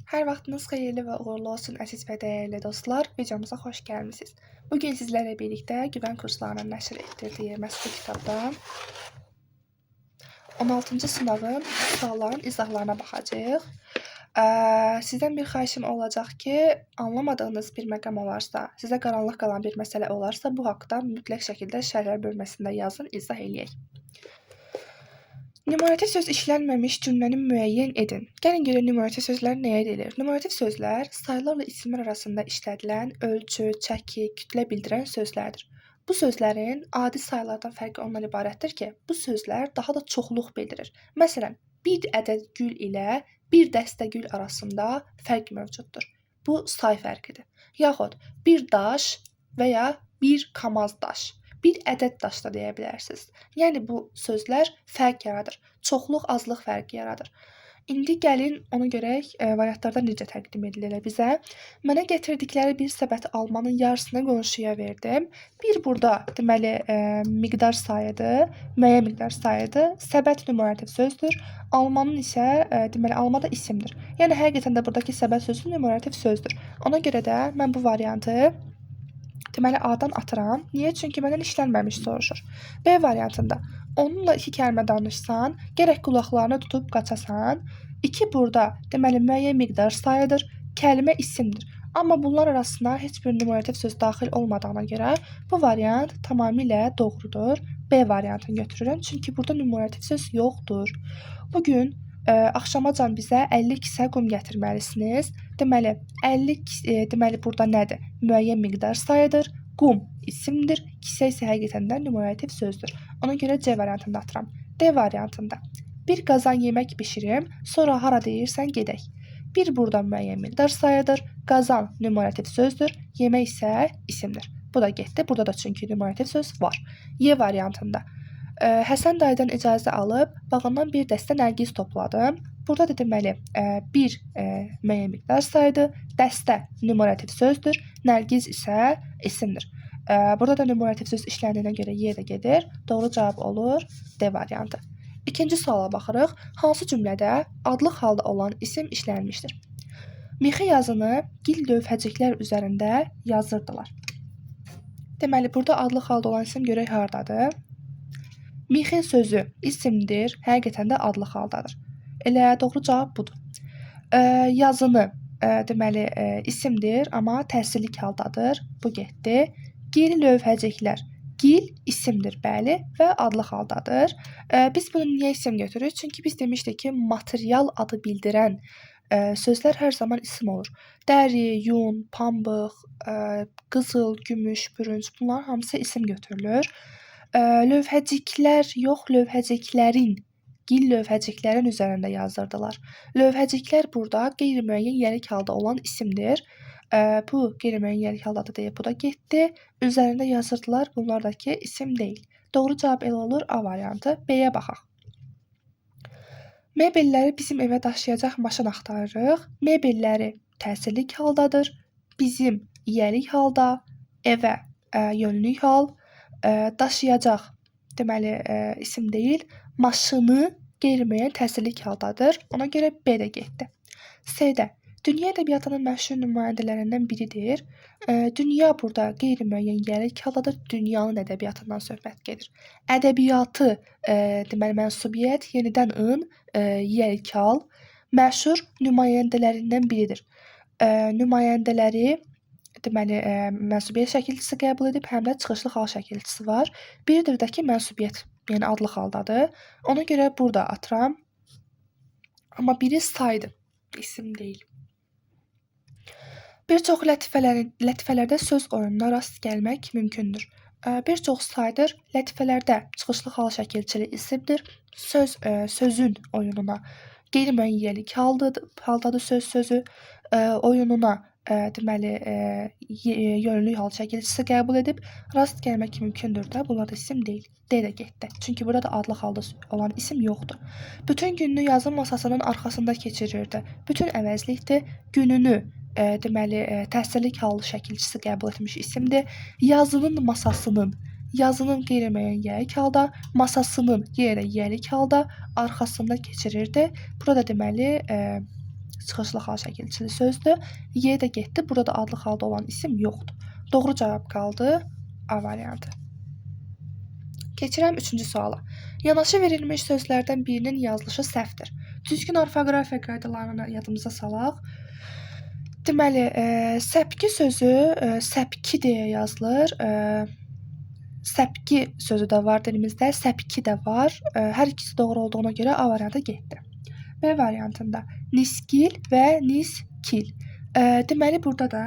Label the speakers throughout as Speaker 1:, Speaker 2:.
Speaker 1: Hər vaxtınız xeyirli və uğurlu olsun əziz və dəyərli dostlar. Videomuza xoş gəlmisiniz. Bugün sizlərlə birlikdə güvən kurslarının nəşr etdirdiyi məşğul kitabdan 16-cı sınavın sualların izahlarına baxacağıq. Sizdən bir xahişim olacaq ki, anlamadığınız bir məqam olarsa, sizə qaranlıq qalan bir məsələ olarsa, bu haqda mütləq şəkildə şərhlər bölməsində yazın, izah eləyək. Numarativ söz işlənməmiş cümləni müəyyən edin. Gəlin görək numarativ sözlər nəyə deyilir? Numarativ sözlər sayılarla isimlər arasında işlədilən ölçü, çəki, kütlə bildirən sözlərdir. Bu sözlərin adi sayılardan fərqi ondan ibarətdir ki, bu sözlər daha da çoxluq bildirir. Məsələn, bir ədəd gül ilə bir dəstə gül arasında fərq mövcuddur. Bu say fərqidir. Yaxud bir daş və ya bir kamaz daş. Bir ədəd daş da deyə bilərsiniz. Yəni bu sözlər fərq yaradır. Çoxluq, azlıq fərqi yaradır. İndi gəlin onu görək variantlarda necə təqdim edilir bizə. Mənə gətirdikləri bir səbəti almanın yarısını qonşuya verdim. Bir burada deməli miqdar sayıdır, müəyyən miqdar sayıdır. Səbət numarativ sözdür. Almanın isə deməli alma da isimdir. Yəni həqiqətən də buradakı səbət sözü numarativ sözdür. Ona görə də mən bu variantı deməli A-dan atıram. Niyə? Çünki məndən işlənməmiş soruşur. B variantında onunla 2 kəlmə danışsan, gərək qulaqlarını tutub qaçasan. 2 burada deməli müəyyən miqdar sayıdır, kəlmə isimdir. Amma bunlar arasına heç bir numarativ söz daxil olmadığına görə bu variant tamamilə doğrudur. B variantını götürürəm. Çünki burada numarativ söz yoxdur. Bugün axşamacan bizə 50 kisə qum gətirməlisiniz. Deməli 50 deməli burada nədir? Müəyyən miqdar sayıdır. Qum isimdir. Kisə isə həqiqətən də numarativ sözdür. Ona görə C variantında atıram. D variantında bir qazan yemək bişirim, sonra hara deyirsən gedək. Bir burada müəyyən miqdar sayıdır. Qazan numarativ sözdür. Yemək isə isimdir. Bu da getdi. Burada da çünki numarativ söz var. Y variantında Həsən dayıdan icazə alıb bağından bir dəstə nərgiz topladım. Burada da deməli bir müəyyən miqdar sayıdır. Dəstə numarativ sözdür. Nərgiz isə isimdir. Burada da numarativ söz işləndiyinə görə Y də gedir. Doğru cavab olur D variantı. İkinci suala baxırıq. Hansı cümlədə adlıq halda olan isim işlənmişdir? Mixi yazını gil lövhəciklər üzərində yazırdılar. Deməli burada adlıq halda olan isim görək hardadır? Mixin sözü isimdir, həqiqətən də adlıq haldadır. Elə doğru cavab budur. Yazını deməli isimdir, amma təsirlik haldadır. Bu getdi. Gil lövhəciklər. Gil isimdir, bəli, və adlıq haldadır. Biz bunu niyə isim götürürük? Çünki biz demişdik ki, material adı bildirən sözlər hər zaman isim olur. Dəri, yun, pambıq, qızıl, gümüş, bürünc bunların hamısı isim götürülür. Lövhəciklər yox, lövhəciklərin, gil lövhəciklərin üzərində yazırdılar. Lövhəciklər burada qeyri-müəyyən yəlik halda olan isimdir. Bu qeyri-müəyyən yəlik haldadır deyə bu da getdi. Üzərində yazırdılar, bunlardakı isim deyil. Doğru cavab elə olur A variantı. B-yə baxaq. Mebelləri bizim evə daşıyacaq maşın axtarırıq. Mebelləri təsirlik haldadır. Bizim yəlik halda, evə yönlük hal, daşıyacaq deməli isim deyil. Maşını qeyri-müəyyən təsirlik haldadır. Ona görə B də getdi. C-də dünya ədəbiyyatının məşhur nümayəndələrindən biridir. Dünya burada qeyri-müəyyən yəlik haldadır. Dünyanın ədəbiyyatından söhbət gedir. Ədəbiyyatı deməli mənsubiyyət yenidən yəlik hal məşhur nümayəndələrindən biridir. Nümayəndələri deməli mənsubiyyət şəkilçisi qəbul edib, həm də çıxışlı hal şəkilçisi var. Biridir də ki, mənsubiyyət, yəni adlıq haldadır. Ona görə burada atıram. Amma biri saydır, isim deyil. Bir çox lətifələrdə söz oyununa rast gəlmək mümkündür. Bir çox saydır, lətifələrdə çıxışlı hal şəkilçili isimdir. Sözün oyununa qeyri-müəyyən yəlik haldadır sözü. Oyununa deməli yönlük hal şəkilçisi qəbul edib rast gəlmək mümkündür də, bunlar da isim deyil. D də getdi. Çünki burada adlıq halda olan isim yoxdur. Bütün gününü yazı masasının arxasında keçirirdi. Bütün əvəzlikdir. Gününü deməli təsirlik hal şəkilçisi qəbul etmiş isimdir. Yazının masasının, yazının qeyri-müəyyən yəlik halda, masasının yenə də yəlik halda arxasında keçirirdi. Burada deməli çıxışlı hal şəkilçili sözdür. Y də getdi. Burada da adlı halda olan isim yoxdur. Doğru cavab qaldı A variantı. Keçirəm 3-cü suala. Yanaşı verilmiş sözlərdən birinin yazılışı səhvdir. Düzgün orfoqrafiya qaydalarını yadımıza salaq. Deməli, səpki sözü səpki deyə yazılır. Səpki sözü də var dilimizdə, səpki də var. Hər ikisi doğru olduğuna görə A variantı getdi. B variantında niskil və niskil. Deməli, burada da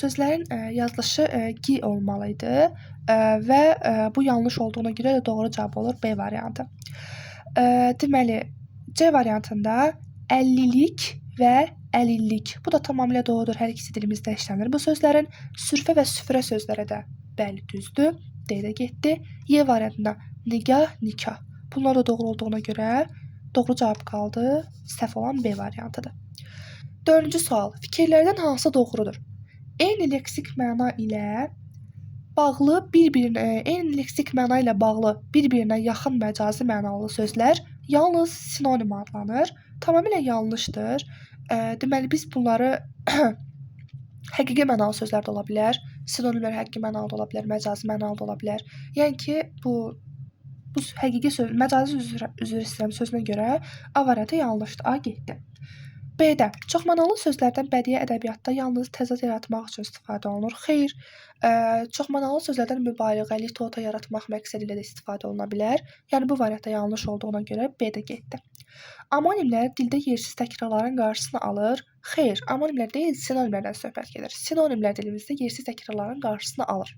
Speaker 1: sözlərin yazılışı gi olmalıydı və bu yanlış olduğuna görə də doğru cavab olur B variantı. Deməli, C variantında 50-lik və əlillik. Bu da tamamilə doğrudur. Hər ikisi dilimizdə işlənir. Bu sözlərin sürfə və süfrə sözləri də bəli düzdür. D də getdi. Y variantında nigah, nikah. Bunlar da doğru olduğuna görə doğru cavab qaldı. Səhv olan B variantıdır. 4-cü sual. Fikirlərdən hansı doğrudur? Eyni leksik məna ilə bağlı bir-birinə yaxın məcazi mənalı sözlər yalnız sinonim adlanır. Tamamilə yanlışdır. Deməli, biz bunları həqiqi mənalı sözlər də ola bilər, sinonimlər həqiqi mənalı da ola bilər, məcazi mənalı da ola bilər. Yəni ki, bu həqiqi söz, məcazi üzr istəyirəm sözünə görə A variantı yanlışdır. A getdi. B-də çoxmənalı sözlərdən bədii ədəbiyyatda yalnız təzad yaratmaq üçün istifadə olunur. Xeyr, çoxmənalı sözlərdən mübaliğəli tota yaratmaq məqsədi ilə də istifadə oluna bilər. Yəni bu variantda yanlış olduğuna görə B-də getdi. Amonimlər dildə yersiz təkrarların qarşısını alır. Xeyr, amonimlər deyil, sinonimlərdən söhbət gedir. Sinonimlər dilimizdə yersiz təkrarların qarşısını alır.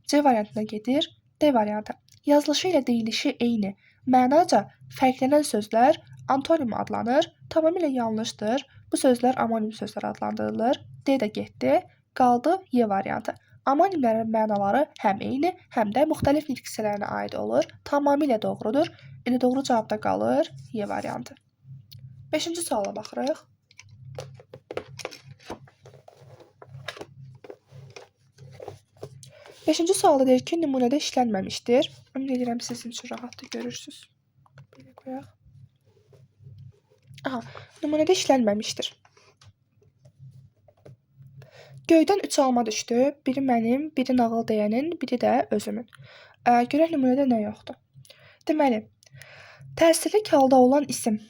Speaker 1: C variantına gedir. D variantı. Yazılışı ilə deyilişi eyni, mənaca fərqlənən sözlər antonim adlanır. Tamamilə yanlışdır. Bu sözlər amonim sözlər adlandırılır. D də getdi. Qaldı Y variantı. Amonimlərin mənaları həm eyni, həm də müxtəlif nitq hissələrinə aid olur. Tamamilə doğrudur. İndi doğru cavabda qalır Y variantı. 5-ci suala baxırıq. Beşinci sualda deyir ki, nümunədə işlənməmişdir. Ümid edirəm sizin üçün rahatdır, görürsünüz. Belə qoyaq. Aha, nümunədə işlənməmişdir. Göydən 3 alma düşdü. Biri mənim, biri nağıl deyənin, biri də özümün. Görək nümunədə nə yoxdur. Deməli, təsirlik halda olan isim.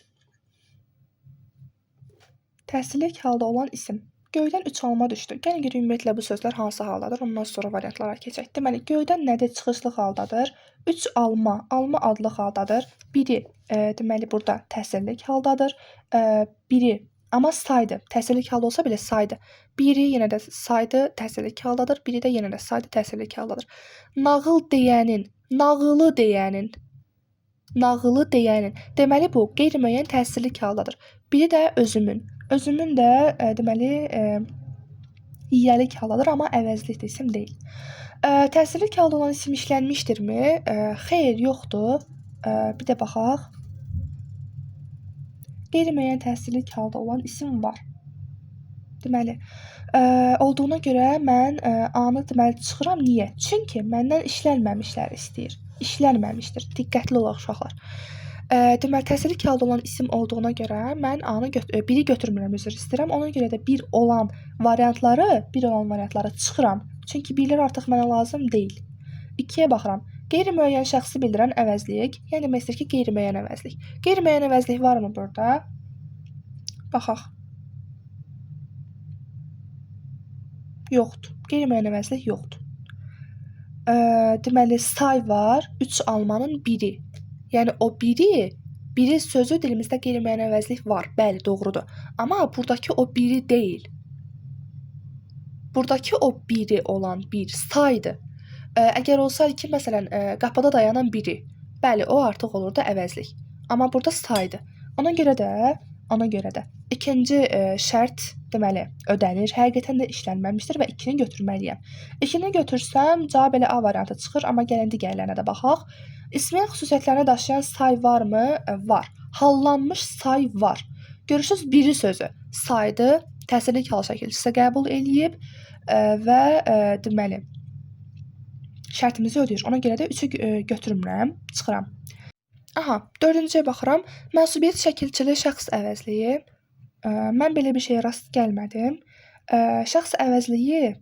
Speaker 1: Təsirlik halda olan isim. Göydən 3 alma düşdü. Gəlin görək ümumiyyətlə bu sözlər hansı haldadır, ondan sonra variantlara keçək. Deməli, göydən nədir? Çıxışlı haldadır. 3 alma, alma adlı haldadır. Biri, deməli, burada təsirlik haldadır. Biri, amma saydı. Təsirlik halda olsa belə saydı. Biri yenə də saydı, təsirlik haldadır. Biri də yenə də saydı, təsirlik haldadır. Nağıl deyənin, nağılı deyənin, nağılı deyənin. Deməli, bu qeyri-müəyyən təsirlik haldadır. Biri də özümün. Özümün də deməli yiyəlik haldadır, amma əvəzlikdir, isim deyil. Təsirlik halda olan isim işlənmişdirmi? Xeyr, yoxdur. Bir də baxaq. Qeyri-müəyyən təsirlik halda olan isim var. Deməli, olduğuna görə mən A-nı deməli çıxıram. Niyə? Çünki məndən işlənməmişlər istəyir. İşlənməmişdir. Diqqətli olaq uşaqlar. Deməli, təsirlik halda olan isim olduğuna görə mən A-nı biri götürmürəm, üzr istəyirəm. Ona görə də bir olan variantları çıxıram. Çünki birlər artıq mənə lazım deyil. 2-yə baxıram. Qeyri-müəyyən şəxsi bildirən əvəzlik. Yəni demək istəyir ki, qeyri-müəyyən əvəzlik. Qeyri-müəyyən əvəzlik varmı burada? Baxaq. Yoxdur. Qeyri-müəyyən əvəzlik yoxdur. Deməli, say var. 3 almanın biri. Yəni o biri sözü dilimizdə qeyri-müəyyən əvəzlik var. Bəli, doğrudur. Amma buradakı o biri deyil. Buradakı o biri olan bir saydı. Əgər olsaydı ki, məsələn, qapıda dayanan biri. Bəli, o artıq olurdu əvəzlik. Amma burada saydı. Ona görə də ikinci şərt deməli ödənir. Həqiqətən də işlənməmişdir və 2-ni götürməliyəm. 2-ni götürsəm cavab elə A variantı çıxır, amma gəlin digərlərinə də baxaq. İsmin xüsusiyyətlərini daşıyan say varmı? Var. Hallanmış say var. Görürsünüz, biri sözü saydı, təsirlik hal şəkilçisi qəbul eləyib və deməli şərtimizi ödəyir. Ona görə də 3-ü götürmürəm, çıxıram. Aha, 4-cüyə baxıram. Mənsubiyyət şəkilçili şəxs əvəzliyi. Mən belə bir şeyə rast gəlmədim. Şəxs əvəzliyi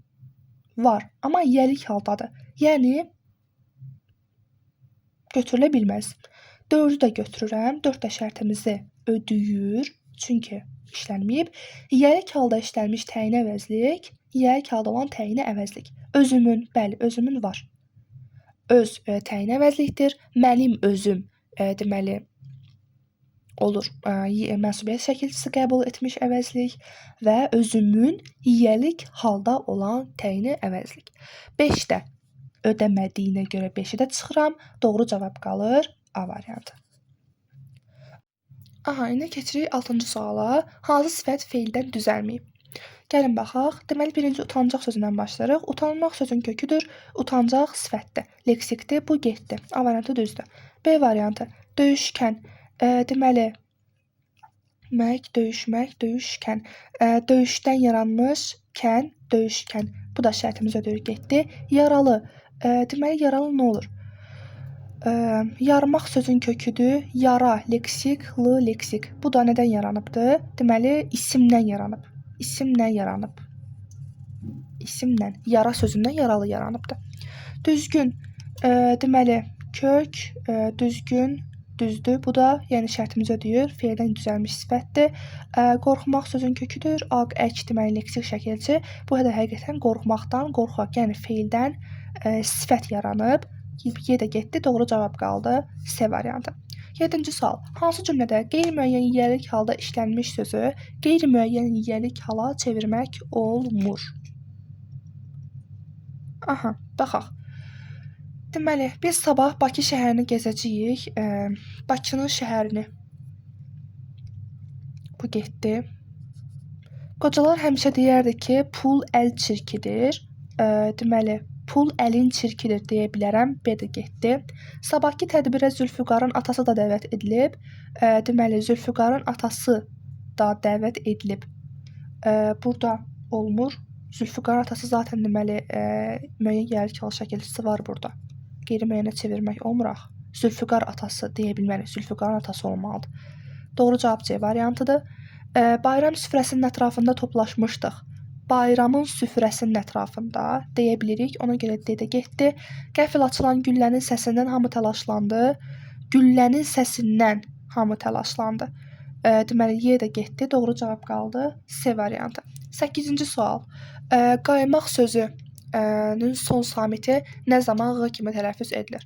Speaker 1: var, amma yiyəlik haldadır. Yəni götürülə bilməz. 4-ü də götürürəm. 4 də şərtimizi ödəyir, çünki işlənməyib. Yiyəlik halda işlənmiş təyin əvəzlik, yiyəlik halda olan təyin əvəzlik. Özümün, bəli, özümün var. Öz təyin əvəzlikdir. Mənim özüm deməli olur. Mənsubiyyət şəkilçisi qəbul etmiş əvəzlik və özümün yiyəlik halda olan təyini əvəzlik. 5 də ödəmədiyinə görə 5-i də çıxıram. Doğru cavab qalır A variantı. Aha, indi keçirik 6-cı suala. Hansı sifət feildən düzəlməyib? Gəlin baxaq. Deməli, birinci utancaq sözündən başlayırıq. Utanmaq sözün köküdür. Utancaq sifətdir. Leksikdir. Bu getdi. A variantı düzdür. B variantı. Döyüşkən. Deməli, döyüşmək, döyüşkən. Döyüşdən yaranmış kən, döyüşkən. Bu da şərtimiz ödəyir, getdi. Yaralı. Deməli, yaralı nə olur? Yarmaq sözün köküdür. Yara, leksik, lı, leksik. Bu da nədən yaranıbdır? Deməli, isimdən yaranıb. İsimlə yaranıb. İsimlə. Yara sözündən yaralı yaranıbdır. Düzgün. Deməli, kök, düzgün, düzdür. Bu da yəni şərtimizi ödəyir. Feildən düzəlmiş sifətdir. Qorxmaq sözün köküdür. Aq, ək deməli leksik şəkilçi. Bu da həqiqətən qorxmaqdan, qorxaq, yəni feildən sifət yaranıb. Y də getdi. Doğru cavab qaldı. C variantı. 7-ci sual. Hansı cümlədə qeyri-müəyyən yiyəlik halda işlənmiş sözü qeyri-müəyyən yiyəlik hala çevirmək olmur? Aha, baxaq. Deməli, biz sabah Bakı şəhərini gəzəcəyik. Bakının şəhərini. Bu getdi. Qocalar həmişə deyərdi ki, pul əl çirkidir. Deməli, pul əlin çirkidir deyə bilərəm. B də getdi. Sabahki tədbirə Zülfüqarın atası da dəvət edilib. Deməli, Zülfüqarın atası da dəvət edilib. Burada olmur. Zülfüqar atası zaten deməli müəyyən yiyəlik hala şəkilçisi var burada. Qeyri-müəyyənə çevirmək olmur. Zülfüqar atası deyə bilmərik. Zülfüqarın atası olmalıdır. Doğru cavab C variantıdır. Bayram süfrəsinin ətrafında toplaşmışdıq. Bayramın süfrəsinin ətrafında deyə bilirik. Ona görə D də getdi. Qəfil açılan güllənin səsindən hamı təlaşlandı. Güllənin səsindən hamı təlaşlandı. Deməli, Y də getdi. Doğru cavab qaldı. C variantı. 8-ci sual. Qaymaq sözünün son samiti nə zaman Q kimi tələffüz edilir?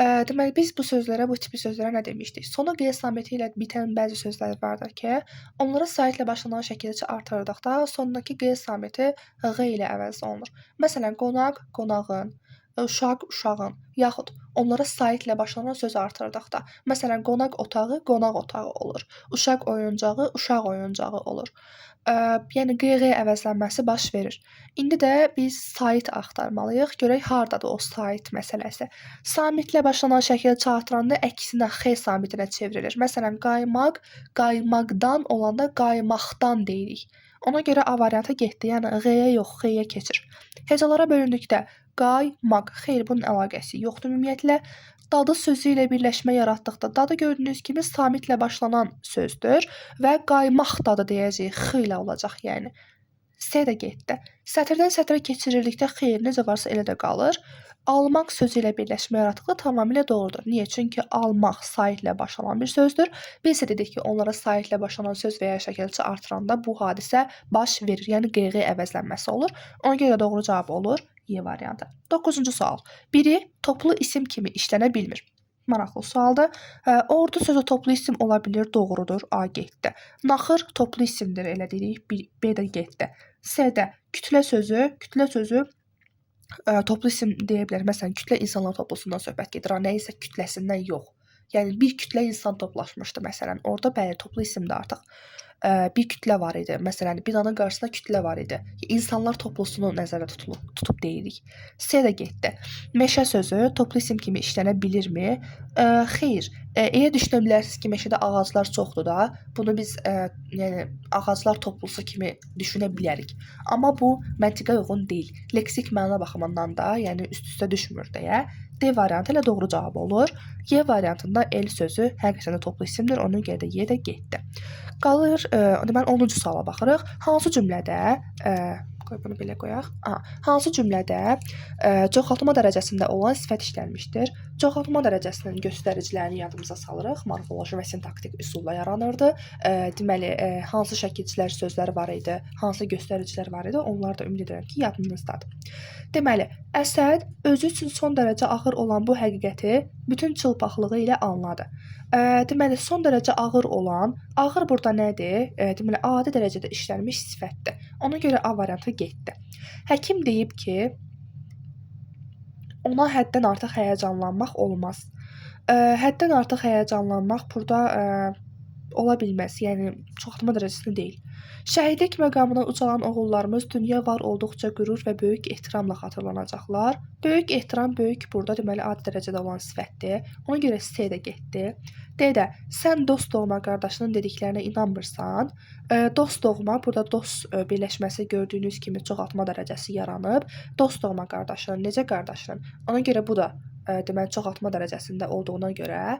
Speaker 1: Deməli, biz bu sözlərə, bu tipi sözlərə nə demişdik? Sonu Q samiti ilə bitən bəzi sözlər vardır ki, onlara saitlə başlanan şəkilçi artırdıqda sonundakı Q samiti Q ilə əvəz olunur. Məsələn, qonaq, qonağın, uşaq, uşağın, yaxud onlara saitlə başlanan söz artırdıqda. Məsələn, qonaq otağı, qonaq otağı olur. Uşaq oyuncağı, uşaq oyuncağı olur. Yəni QQ əvəzlənməsi baş verir. İndi də biz sait axtarmalıyıq. Görək hardadır o sait məsələsi. Samitlə başlanan şəkil çağırtıranda əksinə X samitinə çevrilir. Məsələn, qaymaq, qaymaqdan olanda qaymaqdan deyirik. Ona görə A variantı getdi. Yəni Q-yə yox, X-yə keçir. Hecalara bölündükdə qaymaq, xeyr, bunun əlaqəsi yoxdur ümumiyyətlə. Dadı sözü ilə birləşmə yaratdıqda dadı gördüyünüz kimi samitlə başlanan sözdür və qaymaq dadı deyəcəyik, X ilə olacaq yəni. C də getdi. Sətirdən sətrə keçirildikdə xeyr, necə varsa elə də qalır. Almaq sözü ilə birləşmə yaratdıqda tamamilə doğrudur. Niyə? Çünki almaq saitlə başlanan bir sözdür. Biz isə dedik ki, onlara saitlə başlanan söz və ya şəkilçi artıranda bu hadisə baş verir. Yəni QQ əvəzlənməsi olur. Ona görə də doğru cavab olur Y variantı. 9-cu sual. Biri toplu isim kimi işlənə bilmir. Maraqlı sualdır. Ordu sözü toplu isim ola bilir, doğrudur. A getdi. Naxır toplu isimdir, elə deyirik. B də getdi. C-də kütlə sözü toplu isim deyə bilər. Məsələn, kütlə insanlar toplusundan söhbət gedir. Nəyisə kütləsindən yox. Yəni bir kütlə insan toplaşmışdı məsələn. Orada bəli toplu isimdir artıq. Bir kütlə var idi. Məsələn, binanın qarşısında kütlə var idi. İnsanlar toplusunu nəzərdə tutub deyirik. C də getdi. Meşə sözü toplu isim kimi işlənə bilirmi? Xeyr. Elə düşünə bilərsiniz ki, meşədə ağaclar çoxdur da. Bunu biz yəni ağaclar toplusu kimi düşünə bilərik. Amma bu məntiqə uyğun deyil. Leksik məna baxımından da, yəni üst-üstə düşmür deyə D variantı ilə doğru cavab olur. Y variantında el sözü həqiqətən də toplu isimdir. Ona görə də Y də getdi. Qalır, deməli 10-cu suala baxırıq. Hansı cümlədə, qoy bunu belə qoyaq. Hansı cümlədə çoxaltma dərəcəsində olan sifət işlənmişdir? Çoxaltma dərəcəsinin göstəricilərini yadımıza salırıq. Morfoloji və sintaktik üsulla yaranırdı. Deməli, hansı şəkilçilər sözləri var idi, hansı göstəricilər var idi, onlar da ümid edirəm ki, yadınızdadır. Deməli, Əsəd özü üçün son dərəcə ağır olan bu həqiqəti bütün çılpaqlığı ilə anladı. Deməli, son dərəcə ağır olan, ağır burada nədir? Deməli, adi dərəcədə işlənmiş sifətdir. Ona görə A variantı getdi. Həkim deyib ki, ona həddən artıq həyəcanlanmaq olmaz. Həddən artıq həyəcanlanmaq burada ola bilməz. Yəni, çoxaltma dərəcəsində deyil. Şəhidlik məqamına ucalan oğullarımız dünya var olduqca qürur və böyük ehtiramla xatırlanacaqlar. Böyük ehtiram, böyük burada deməli adi dərəcədə olan sifətdir. Ona görə C də getdi. D də sən dost doğma qardaşının dediklərinə inanmırsan. Dost doğma, burada dost birləşməsi gördüyünüz kimi çoxaltma dərəcəsi yaranıb. Dost doğma qardaşının, necə qardaşının? Ona görə bu da deməli çoxaltma dərəcəsində olduğuna görə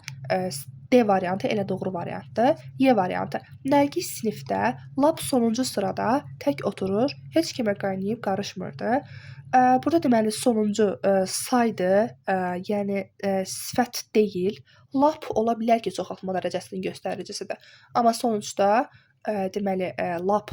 Speaker 1: D variantı elə doğru variantdır. Y variantı. Nərgiz sinifdə lap sonuncu sırada tək oturur, heç kimə qaynayıb qarışmırdı. Burada deməli sonuncu saydı, yəni sifət deyil. Lap ola bilər ki, çoxaltma dərəcəsinin göstəricisidir. Amma sonuçda deməli lap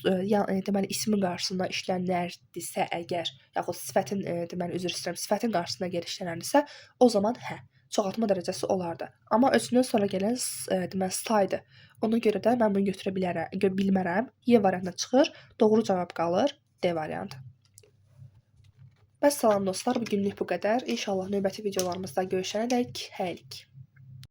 Speaker 1: deməli ismin qarşısında işlənənlərdirsə əgər, yaxud sifətin deməli üzr istəyirəm, sifətin qarşısına gəlir işlənəndirsə, o zaman hə, çoxaltma dərəcəsi olardı. Amma özündən sonra gələn deməli saydı. Ona görə də mən bunu götürə bilmərəm. Y variantına çıxır. Doğru cavab qalır D variantı. Bəs salam dostlar, bu günlük bu qədər. İnşallah növbəti videolarımızda görüşənədək hələlik.